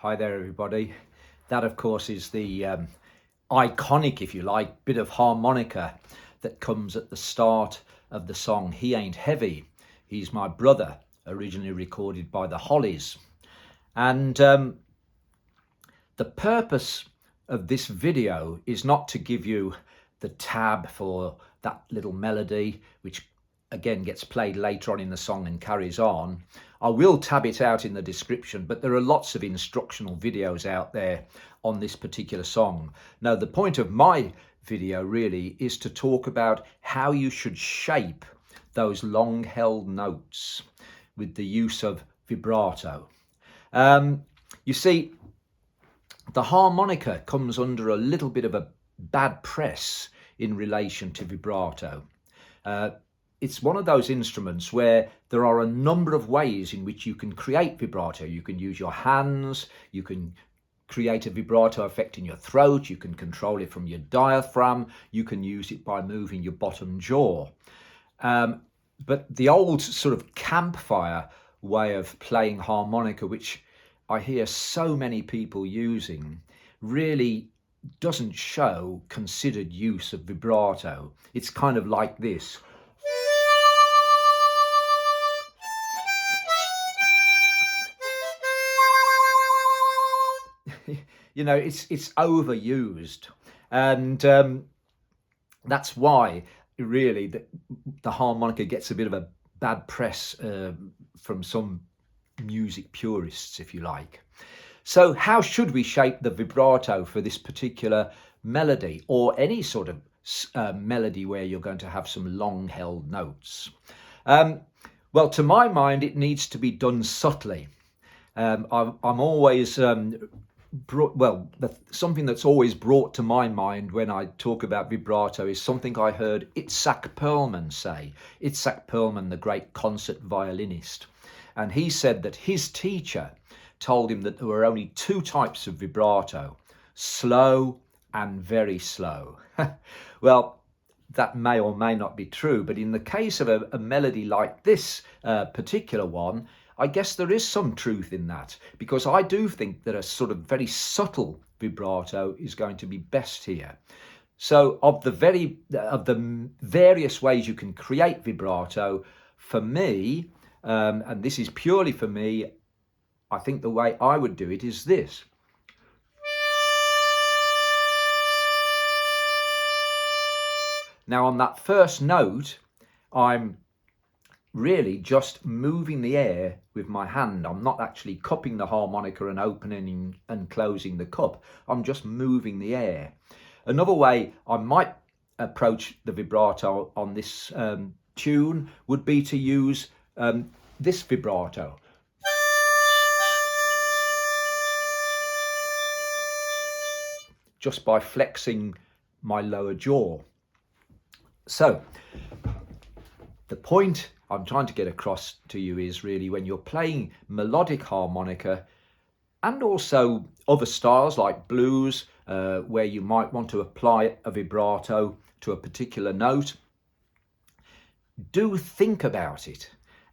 Hi there, everybody. That, of course, is the iconic, if you like, bit of harmonica that comes at the start of the song He Ain't Heavy. He's My Brother, originally recorded by the Hollies. And the purpose of this video is not to give you the tab for that little melody, which again gets played later on in the song and carries on. I will tab it out in the description, but there are lots of instructional videos out there on this particular song. Now, the point of my video really is to talk about how you should shape those long held notes with the use of vibrato. You see, the harmonica comes under a little bit of a bad press in relation to vibrato. It's one of those instruments where there are a number of ways in which you can create vibrato. You can use your hands, you can create a vibrato effect in your throat, you can control it from your diaphragm, you can use it by moving your bottom jaw. But the old sort of campfire way of playing harmonica, which I hear so many people using, really doesn't show considered use of vibrato. It's kind of like this. You know, it's overused, and that's why really the harmonica gets a bit of a bad press from some music purists, if you like. So how should we shape the vibrato for this particular melody, or any sort of melody where you're going to have some long held notes? Well, to my mind, it needs to be done subtly. I'm always something that's always brought to my mind when I talk about vibrato is something I heard Itzhak Perlman say. Itzhak Perlman, the great concert violinist. And he said that his teacher told him that there were only two types of vibrato, slow and very slow. Well, that may or may not be true, but in the case of a melody like this particular one, I guess there is some truth in that, because I do think that a sort of very subtle vibrato is going to be best here. So of the various ways you can create vibrato, for me, and this is purely for me, I think the way I would do it is this. Now on that first note, I'm really just moving the air with my hand. I'm not actually cupping the harmonica and opening and closing the cup. I'm just moving the air. Another way I might approach the vibrato on this tune would be to use this vibrato. Just by flexing my lower jaw. So the point I'm trying to get across to you is really when you're playing melodic harmonica and also other styles like blues, where you might want to apply a vibrato to a particular note, do think about it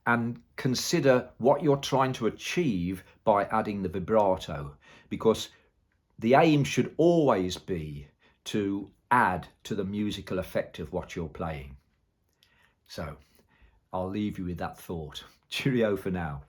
and consider what you're trying to achieve by adding the vibrato, because the aim should always be to add to the musical effect of what you're playing. So I'll leave you with that thought. Cheerio for now.